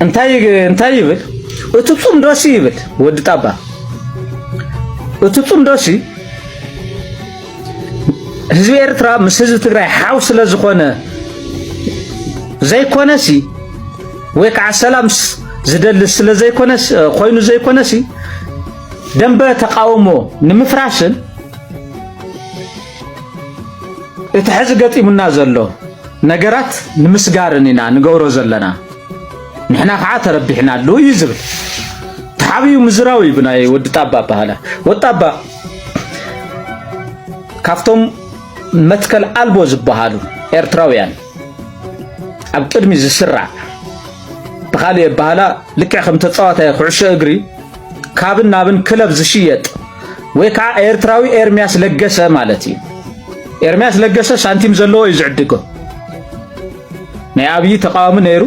እንታይ ይብል እትጹም ዶሲ ይብል ወድ ጣባ እትጹም ዶሲ ህዝብ ኤርትራ ምስ ህዝብ ትግራይ ሓው ስለ ዝኾነ ዘይኮነሲ ወይ ከዓ ሰላም ዝደልስ ስለ ዘይኮነስ ኮይኑ ዘይኮነሲ ደንበ ተቃውሞ ንምፍራሽን እቲ ሕዚ ገጢሙና ዘሎ ነገራት ንምስጋርን ኢና ንገብሮ ዘለና ንሕና ከዓ ተረቢሕና ኣለዉ እዩ ዝብል ተሓብዩ ምዝራዊ ብናይ ወዲ ጣባ ባህላ ወዲ ጣባ ካፍቶም መትከል አልቦ ዝበሃሉ ኤርትራውያን ኣብ ቅድሚ ዝስራዕ ብኻልእ ባህላ ልክዕ ከም ተፃዋታይ ኩዕሾ እግሪ ካብን ናብን ክለብ ዝሽየጥ ወይ ከዓ ኤርትራዊ ኤርሚያስ ለገሰ ማለት እዩ ኤርሚያስ ለገሰ ሳንቲም ዘለዎ እዩ ዝዕድጎ ናይ ኣብይ ተቃዋሚ ነይሩ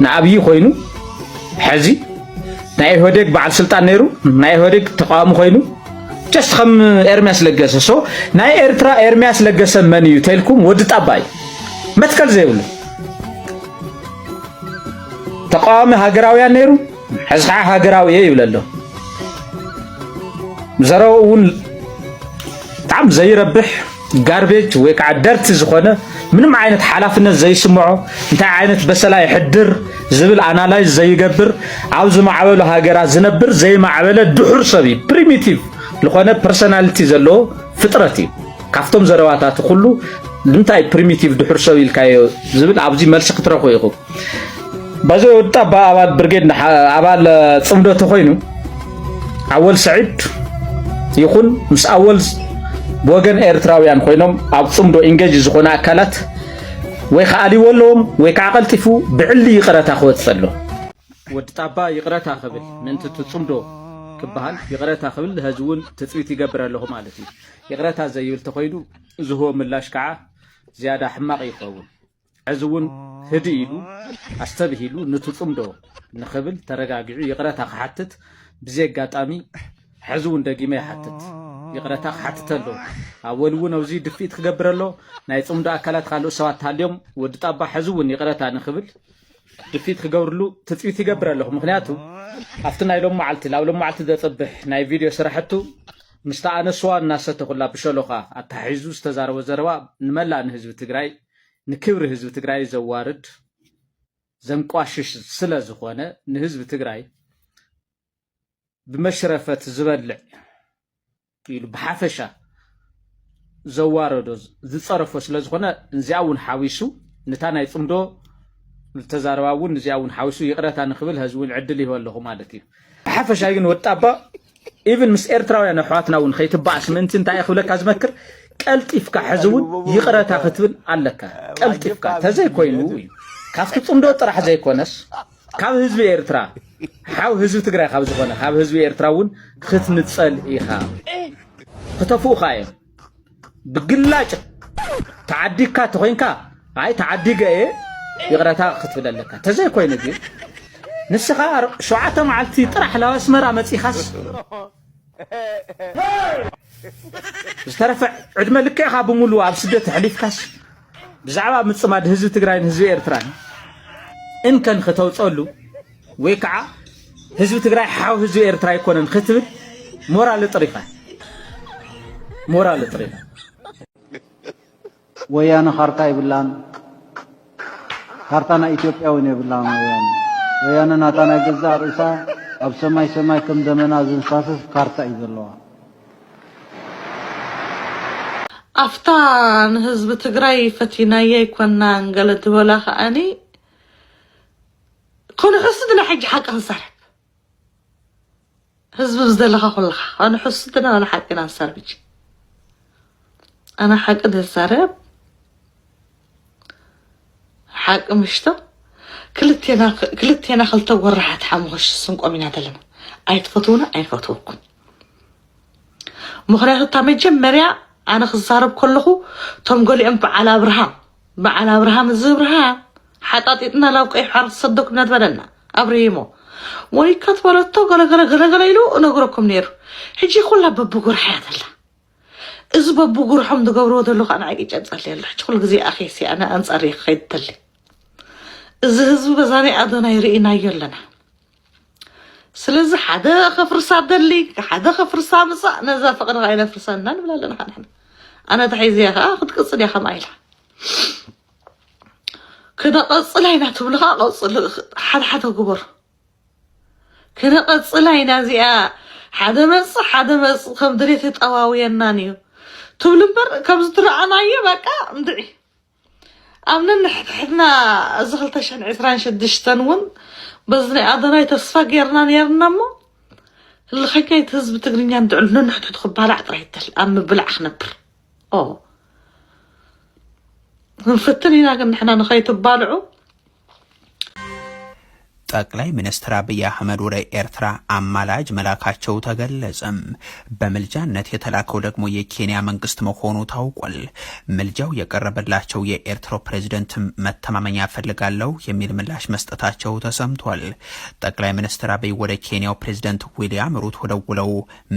ንኣብይ ኮይኑ ሕዚ ናይ ኢህወዴግ በዓል ስልጣን ነይሩ ናይ ኢህወዴግ ተቃዋሚ ኮይኑ just ከም ኤርሚያስ ለገሰ ሶ ናይ ኤርትራ ኤርሚያስ ለገሰ መን እዩ ተልኩም ወዲ ጣባ እዩ መትከል ዘይብሉ ተቃዋሚ ሃገራውያን ነይሩ ሕዚ ከዓ ሃገራዊ ይብለሎ ዘረውን ጣም ዘይረብሕ ጋርቤጅ ወይ ከዓ ደርቲ ዝኾነ ምንም ዓይነት ሓላፍነት ዘይስምዖ እንታይ ዓይነት በሰላ ይሕድር ዝብል ኣናላይዝ ዘይገብር ኣብ ዝማዕበሉ ሃገራት ዝነብር ዘይማዕበለ ድሑር ሰብ እዩ ፕሪሚቲቭ ዝኾነ ፐርሶናሊቲ ዘለዎ ፍጥረት እዩ ካፍቶም ዘረዋታት ኩሉ እንታይ ፕሪሚቲቭ ድሑር ሰብ ኢልካዮ ዝብል ኣብዚ መልሲ ክትረኽቡ ኢኹም ባዞ ወጣ በአባል ብርጌድ አባል ጽምዶ ተኮይኑ አወል ሰዒድ ይኹን ምስ አወል ወገን ኤርትራውያን ኮይኖም ኣብ ጽምዶ ኢንጌጅ ዝኾነ አካላት ወይ ኻሊ ወሎም ወይ ካቀልጥፉ ብዕሊ ይቅረታ ኸወጽሎ ወዲ ጣባ ይቅረታ ኸብል ምንት ጽምዶ ክበሃል ይቅረታ ኸብል ህዝቡን ትጽዊት ይገብረለሁ ማለት እዩ ይቅረታ ዘይብል ተኮይኑ ዝሆ ምላሽ ከዓ ዝያዳ ሕማቅ ይኸውን عزون هديلو استبهيلو نتوصمدو نخبل ترغاغيو يقرتا خحتت بزي غاطامي حزون دغيمه يحتت يقرتا خحتتلو اولو نوزي دفيت خغبرلو ناي صمدو اكلات خالو سوات تاليوم ود طابا حزون يقرتا نخبل دفيت خغورلو تصيت يغبرلو مخنياتو افتنا يلوم معلتي لاولم معلتي دصبح ناي فيديو سرحتو مستانسوا الناسته كلها بشلوخا اتحيزو استزارو زروا نملا نحزب تግራይ ንክብሪ ህዝብ ትግራይ ዘዋርድ ዘንቋሽሽ ስለ ዝኾነ ንህዝብ ትግራይ ብመሽረፈት ዝበልዕ ኢሉ በሓፈሻ ዘዋረዶ ዝጸረፎ ስለ ዝኾነ እንዚያውን ሓዊሱ ንታ ናይ ጽምዶ ተዛረባውን እንዚያውን ሓዊሱ ይቅረታ ንኽብል ህዝቡን ዕድል ይወለኹ ማለት እዩ በሓፈሻ ግን ወጣባ ኢቭን ምስ ኤርትራውያን ኣሕዋትናውን ከይትባዕስ ምንት እንታይ ይኽብለካ ዝመክር ቀልጢፍካ ሕዝውን ይቅረታ ክትብል ኣለካ ቀልጢፍካ ተዘይ ኮይኑ ካፍቲ ጽምዶ ጥራሕ ዘይኮነስ ካብ ህዝቢ ኤርትራ ሓው ህዝቢ ትግራይ ካብ ዝኾነ ካብ ህዝቢ ኤርትራውን ክትንጸል ኢኻ ከተፉኻ እዮም ብግላጭ ተዓዲካ ተኮይንካ ኣይ ተዓዲገ ይቅረታ ክትብል ኣለካ ተዘይ ኮይኑ ግን ንስኻ ሸውዓተ መዓልቲ ጥራሕ ለዋስመራ መጺኻስ ዝተረፈ ዕድመ ልክዕኻ ብሙሉ ኣብ ስደት ሕሊፍካስ ብዛዕባ ምጽማድ ህዝቢ ትግራይን ህዝቢ ኤርትራን እንከን ከተውጸሉ ወይ ከዓ ህዝቢ ትግራይ ሓው ህዝቢ ኤርትራ ይኮነን ክትብል ሞራል ጥሪኻ ወያነ ካርታ ይብላን ካርታና ኢትዮጵያውን ይብላን ወያነ ናታና ገዛ ርእሳ ኣብ ሰማይ ከም ደመና ዝንሳፈፍ ካርታ ይዘለዋ أفتان حزب تግራይ فتينا يكوننا انقلت ولا خاني كون حسدنا حج حق نصرف حزب بزدلها كلها انا حسدنا ولا حقنا نصرف انا حق الصرف حق مشتا كلتينا خلت ورحت حمغش سنقومنا دلنا ايتفوتونا ايفوتوكم مخريات تامي جمريا أنا خسارب كله توم قولي أم على أبراهام الزبرهام حطيتنا لو كيف حرص صدقنا تبلنا أبريمو ويكات ولا تو قلا يلو نقولكم نير هيجي كلها ببقور حياة الله إذا ببقور حمد قبرو دلو أنا عايز أتصل الله كل جزء أخي سي أنا أنصاري خيد تلي እዚ ህዝቢ በዛኔ ኣዶና ይርኢና የለና ስለዚህ ሓደ ከፍርሳ ደሊ ሓደ ከፍርሳ ምሳእ ነዛ ፍቅሪ ጋይነ ፍርሰና ንብላለና ሓንሕና ኣነ ተሒዝያ ከዓ ክትቅፅል ያ ከማይላ كنقص لينا تبلغ قصل حد كبر كنقص لينا زيا حدا مس خم دريت تقواوي النانيو تبلمبر كم زترعنا يبقى مدري امنا حنا زغلتشن 26 ون بزني ادناي تصفى غيرنا نيرنمو اللي خكيت حزب تغرينيا ندعلنا نحط خبالع طريتل ام بلع خنبر نفتنينا كن حنا نخيت بالعو ጠቅላይ ሚኒስትር አብይ አህመድ ወደ ኤርትራ አማላጅ መላካቸው ተገለጸም። በመልጃነት የተላከው ደግሞ የኬንያ መንግስት መሆኑ ታውቋል። መልጃው የቀረበላቸው የኤርትራው ፕሬዝዳንት መተማመኛ ፈልጋለሁ የሚል ምላሽ መስጠታቸው ተሰምቷል። ጠቅላይ ሚኒስትር አብይ ወደ ኬንያው ፕሬዝዳንት ዊሊያም ሩቶ ደውለው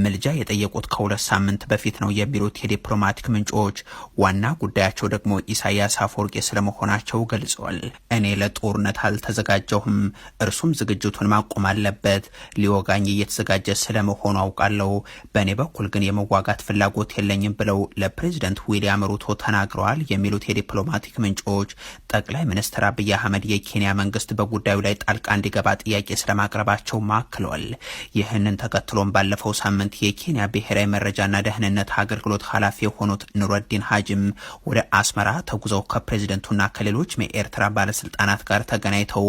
መልጃ የጠየቁት ከሁለት ሳምንት በፊት ነው የሚሉት የዲፕሎማቲክ ምንጮች ዋና ጉዳያቸው ደግሞ ኢሳያስ አፈወርቂ ስለመሆናቸው ገልጸዋል። እኔ ለጦርነት አልተዘጋጀሁም እርሱም ዝግጅቱን ማቆም አለበት ሊወጋኝ እየተዘጋጀ ስለመሆኑ አውቃለሁ በኔ በኩል ግን የመዋጋት ፍላጎት የለኝም ብለው ለፕሬዝዳንት ዊሊያም ሩቶ ተናግረዋል የሚሉት የዲፕሎማቲክ ምንጮች ጠቅላይ ሚኒስትር አብይ አህመድ የኬንያ መንግስት በጉዳዩ ላይ ጣልቃ እንዲገባ ጥያቄ ስለማቅረባቸው ማክለዋል። ይህንን ተከትሎም ባለፈው ሳምንት የኬንያ ብሔራዊ መረጃና ደህንነት አገልግሎት ኃላፊ የሆኑት ኑረዲን ሀጂም ወደ አስመራ ተጉዘው ከፕሬዝዳንቱና ከሌሎች የኤርትራ ባለስልጣናት ጋር ተገናኝተው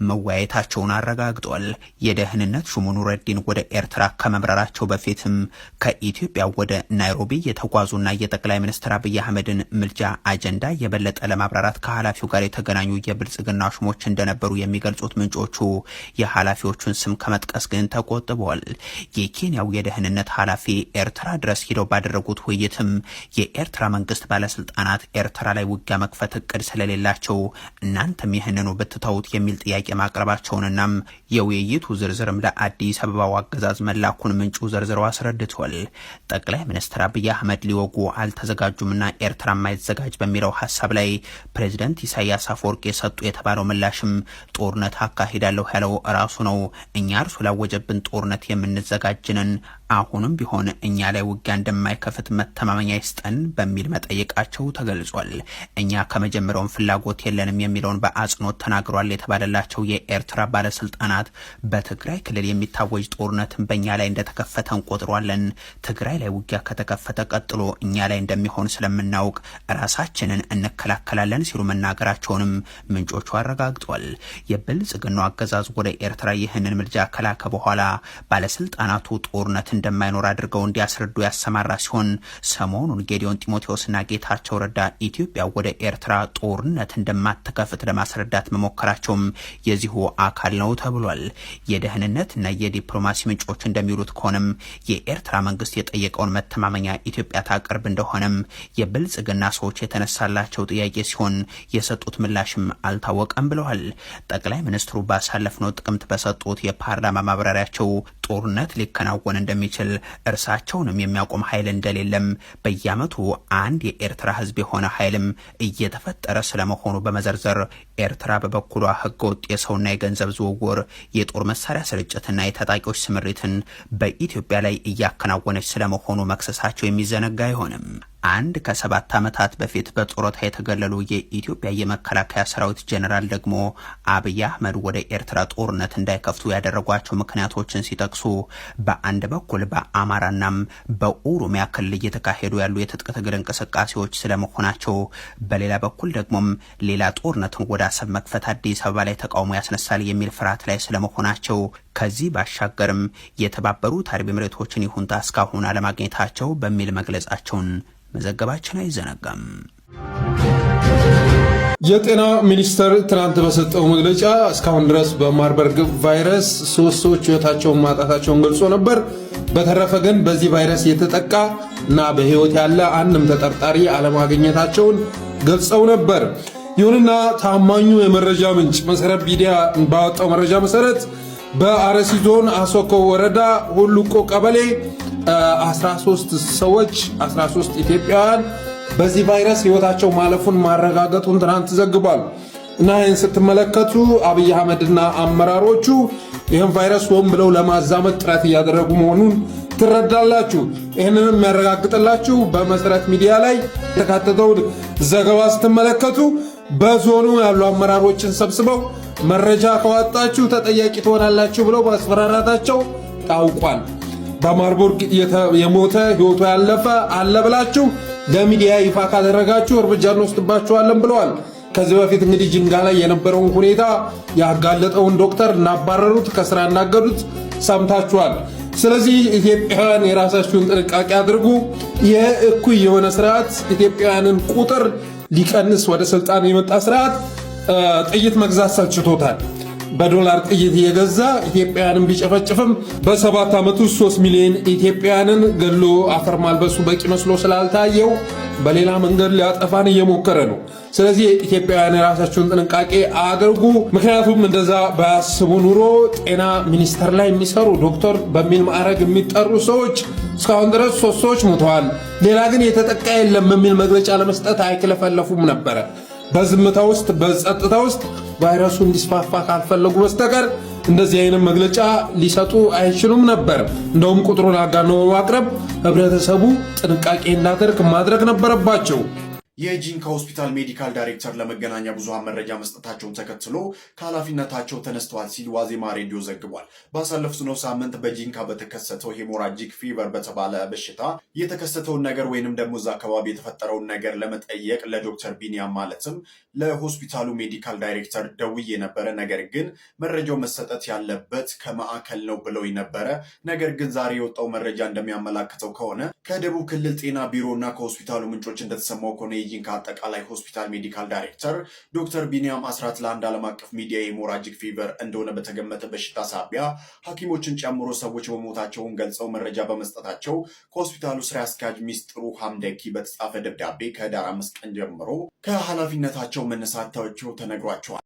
መወያየት ቸውን አረጋግጧል። የደህንነት ሹሙ ኑረዲን ወደ ኤርትራ ከመብረራቸው በፊትም ከኢትዮጵያ ወደ ናይሮቢ የተጓዙና የጠቅላይ ሚኒስትር አብይ አህመድን ምልጃ አጀንዳ የበለጠ ለማብራራት ከኃላፊው ጋር የተገናኙ የብልጽግና ሹሞች እንደነበሩ የሚገልጹት ምንጮቹ የኃላፊዎቹን ስም ከመጥቀስ ግን ተቆጥበዋል። የኬንያው የደህንነት ኃላፊ ኤርትራ ድረስ ሄደው ባደረጉት ውይይትም የኤርትራ መንግስት ባለስልጣናት ኤርትራ ላይ ውጊያ መክፈት እቅድ ስለሌላቸው እናንተም ይህንኑ ብትተውት የሚል ጥያቄ ማቅረባቸውንና የውይይቱ ዝርዝርም ለአዲስ አበባው አገዛዝ መላኩን ምንጩ ዘርዝረው አስረድቷል። ጠቅላይ ሚኒስትር አብይ አህመድ ሊወጉ አልተዘጋጁምና ኤርትራ ማይዘጋጅ በሚለው ሐሳብ ላይ ፕሬዝዳንት ኢሳያስ አፈወርቂ የሰጡ የተባለው ምላሽም ጦርነት አካሂዳለሁ ያለው ራሱ ነው። እኛ እርሱ ላወጀብን ጦርነት የምንዘጋጅነን አሁንም ቢሆን እኛ ላይ ውጊያ እንደማይከፍት መተማመኛ ይስጠን በሚል መጠየቃቸው ተገልጿል። እኛ ከመጀመሪያውም ፍላጎት የለንም የሚለውን በአጽንኦት ተናግሯል የተባለላቸው የኤርትራ ባለስልጣናት በትግራይ ክልል የሚታወጅ ጦርነትን በእኛ ላይ እንደተከፈተ እንቆጥሯለን። ትግራይ ላይ ውጊያ ከተከፈተ ቀጥሎ እኛ ላይ እንደሚሆን ስለምናውቅ ራሳችንን እንከላከላለን ሲሉ መናገራቸውንም ምንጮቹ አረጋግጧል። የብልጽግናው አገዛዝ ወደ ኤርትራ ይህንን ምልጃ ከላከ በኋላ ባለስልጣናቱ ጦርነት እንደማይኖር አድርገው እንዲያስረዱ ያሰማራ ሲሆን ሰሞኑን ጌዲዮን ጢሞቴዎስና ጌታቸው ረዳ ኢትዮጵያ ወደ ኤርትራ ጦርነት እንደማትከፍት ለማስረዳት መሞከራቸውም የዚሁ አካል ነው ተብሏል። የደህንነትና የዲፕሎማሲ ምንጮች እንደሚሉት ከሆነም የኤርትራ መንግስት የጠየቀውን መተማመኛ ኢትዮጵያ ታቀርብ እንደሆነም የብልጽግና ሰዎች የተነሳላቸው ጥያቄ ሲሆን የሰጡት ምላሽም አልታወቀም ብለዋል። ጠቅላይ ሚኒስትሩ ባሳለፍነው ጥቅምት በሰጡት የፓርላማ ማብራሪያቸው ጦርነት ሊከናወን እንደሚችል እርሳቸውንም የሚያቆም ኃይል እንደሌለም በየዓመቱ አንድ የኤርትራ ህዝብ የሆነ ኃይልም እየተፈጠረ ስለመሆኑ በመዘርዘር ኤርትራ በበኩሏ ህገወጥ የሰውና የገንዘብ ዝውውር፣ የጦር መሳሪያ ስርጭትና የታጣቂዎች ስምሪትን በኢትዮጵያ ላይ እያከናወነች ስለመሆኑ መክሰሳቸው የሚዘነጋ አይሆንም። አንድ ከ7 ዓመታት በፊት በጡረታ የተገለሉ የኢትዮጵያ የመከላከያ ሰራዊት ጀነራል ደግሞ አብይ አህመድ ወደ ኤርትራ ጦርነት እንዳይከፍቱ ያደረጓቸው ምክንያቶችን ሲጠቅሱ በአንድ በኩል በአማራናም በኦሮሚያ ክልል እየተካሄዱ ያሉ የትጥቅ ትግል እንቅስቃሴዎች ስለመሆናቸው፣ በሌላ በኩል ደግሞም ሌላ ጦርነትን ወደ አሰብ መክፈት አዲስ አበባ ላይ ተቃውሞ ያስነሳል የሚል ፍርሃት ላይ ስለመሆናቸው፣ ከዚህ ባሻገርም የተባበሩት አረብ ኤሚሬቶችን ይሁንታ እስካሁን አለማግኘታቸው በሚል መግለጻቸውን መዘገባችን አይዘነጋም። የጤና ሚኒስቴር ትናንት በሰጠው መግለጫ እስካሁን ድረስ በማርበርግ ቫይረስ 3 ሰዎች ህይወታቸውን ማጣታቸውን ገልጾ ነበር። በተረፈ ግን በዚህ ቫይረስ የተጠቃ እና በህይወት ያለ አንድም ተጠርጣሪ አለማግኘታቸውን ገልጸው ነበር። ይሁንና ታማኙ የመረጃ ምንጭ መሰረት ሚዲያ ባወጣው መረጃ መሰረት በአርሲ ዞን አሶኮ ወረዳ ሁሉቆ ቀበሌ 13 ሰዎች 13 ኢትዮጵያውያን በዚህ ቫይረስ ህይወታቸው ማለፉን ማረጋገጡን ትናንት ዘግቧል። እና ይህን ስትመለከቱ አብይ አህመድና አመራሮቹ ይህን ቫይረስ ሆን ብለው ለማዛመት ጥረት እያደረጉ መሆኑን ትረዳላችሁ። ይህንንም የሚያረጋግጥላችሁ በመሰረት ሚዲያ ላይ የተካተተውን ዘገባ ስትመለከቱ በዞኑ ያሉ አመራሮችን ሰብስበው መረጃ ካወጣችሁ ተጠያቂ ትሆናላችሁ ብለው ማስፈራራታቸው ታውቋል። በማርቡርግ የሞተ ህይወቱ ያለፈ አለ ብላችሁ ለሚዲያ ይፋ ካደረጋችሁ እርምጃ እንወስድባችኋለን ብለዋል። ከዚህ በፊት እንግዲህ ጅንጋ ላይ የነበረውን ሁኔታ ያጋለጠውን ዶክተር እናባረሩት፣ ከስራ እናገዱት ሰምታችኋል። ስለዚህ ኢትዮጵያውያን የራሳችሁን ጥንቃቄ አድርጉ። ይህ እኩይ የሆነ ስርዓት ኢትዮጵያውያንን ቁጥር ሊቀንስ ወደ ስልጣን የመጣ ስርዓት ጥይት መግዛት ሰልችቶታል። በዶላር ጥይት እየገዛ ኢትዮጵያውያንን ቢጨፈጭፍም በ7 ዓመት ውስጥ 3 ሚሊዮን ኢትዮጵያውያንን ገሎ አፈር ማልበሱ በቂ መስሎ ስላልታየው በሌላ መንገድ ሊያጠፋን እየሞከረ ነው። ስለዚህ ኢትዮጵያውያን የራሳቸውን ጥንቃቄ አድርጉ። ምክንያቱም እንደዛ ባያስቡ ኑሮ ጤና ሚኒስቴር ላይ የሚሰሩ ዶክተር በሚል ማዕረግ የሚጠሩ ሰዎች እስካሁን ድረስ 3 ሰዎች ሞተዋል፣ ሌላ ግን የተጠቃ የለም የሚል መግለጫ ለመስጠት አይክለፈለፉም ነበረ። በዝምታ ውስጥ በጸጥታ ውስጥ ቫይረሱ እንዲስፋፋ ካልፈለጉ በስተቀር እንደዚህ አይነት መግለጫ ሊሰጡ አይችሉም ነበር። እንደውም ቁጥሩን አጋኖ በማቅረብ ህብረተሰቡ ጥንቃቄ እንዳደርግ ማድረግ ነበረባቸው። የጂንካ ሆስፒታል ሜዲካል ዳይሬክተር ለመገናኛ ብዙሃን መረጃ መስጠታቸውን ተከትሎ ከኃላፊነታቸው ተነስተዋል ሲል ዋዜማ ሬዲዮ ዘግቧል። ባሳለፍነው ሳምንት በጂንካ በተከሰተው ሄሞራጂክ ፊቨር በተባለ በሽታ የተከሰተውን ነገር ወይንም ደግሞ እዛ አካባቢ የተፈጠረውን ነገር ለመጠየቅ ለዶክተር ቢኒያም ማለትም ለሆስፒታሉ ሜዲካል ዳይሬክተር ደውዬ ነበረ። ነገር ግን መረጃው መሰጠት ያለበት ከማዕከል ነው ብለው ነበረ። ነገር ግን ዛሬ የወጣው መረጃ እንደሚያመላክተው ከሆነ ከደቡብ ክልል ጤና ቢሮና ከሆስፒታሉ ምንጮች እንደተሰማው ከሆነ የጂንካ አጠቃላይ ሆስፒታል ሜዲካል ዳይሬክተር ዶክተር ቢኒያም አስራት ለአንድ ዓለም አቀፍ ሚዲያ ሄሞራጂክ ፊቨር እንደሆነ በተገመተ በሽታ ሳቢያ ሐኪሞችን ጨምሮ ሰዎች መሞታቸውን ገልጸው መረጃ በመስጠታቸው ከሆስፒታሉ ስራ አስኪያጅ ሚስጥሩ ሐምደኪ በተጻፈ ደብዳቤ ከህዳር 5 ቀን ጀምሮ ከኃላፊነታቸው መነሳታቸው ተነግሯቸዋል።